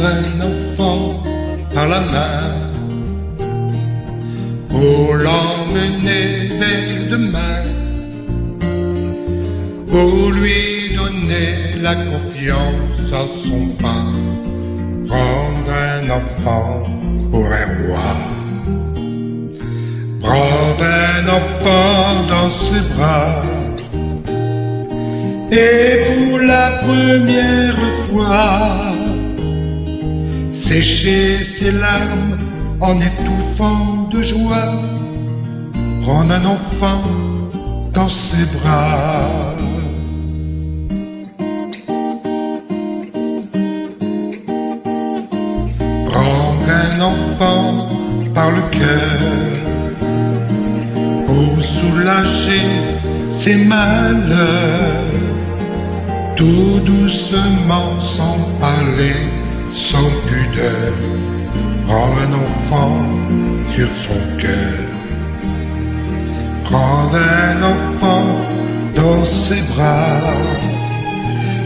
un enfant par la main pour l'emmener vers demain, pour lui donner la confiance à son pas, prendre un enfant pour un roi, prendre un enfant dans ses bras, et pour la première fois sécher ses larmes en étouffant de joie, prendre un enfant dans ses bras. Prendre un enfant par le cœur pour soulager ses malheurs, tout doucement, sans parler, sans pudeur, prendre un enfant sur son cœur, prendre un enfant dans ses bras,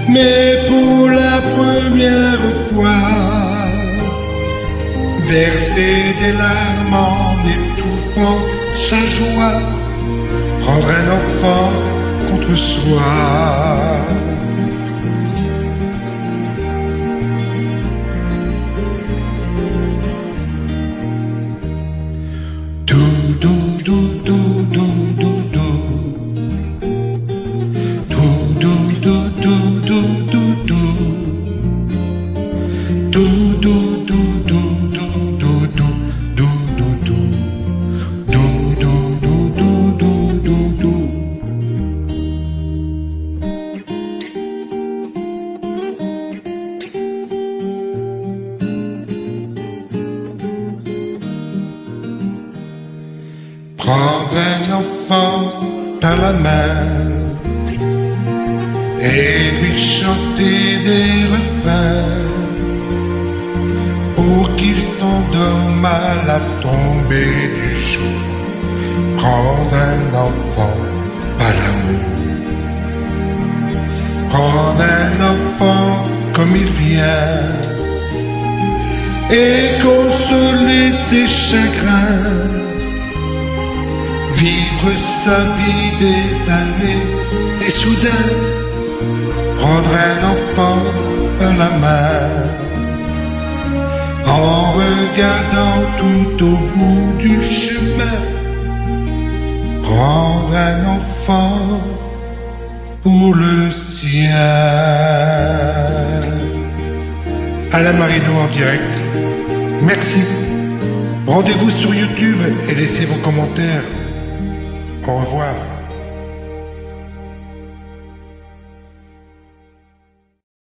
mais pour la première fois, verser des larmes en étouffant sa joie, prendre un enfant contre soi. Prendre un enfant par la main et lui chanter des refrains pour qu'il s'endorme à la tombée du jour. Prendre un enfant par l'amour, prendre un enfant comme il vient et consoler ses chagrins, vivre sa vie des années et soudain prendre un enfant par la main en regardant tout au bout du chemin, prendre un enfant pour le sien. Alain Marino en direct. Merci. Rendez-vous sur YouTube et laissez vos commentaires. Au revoir.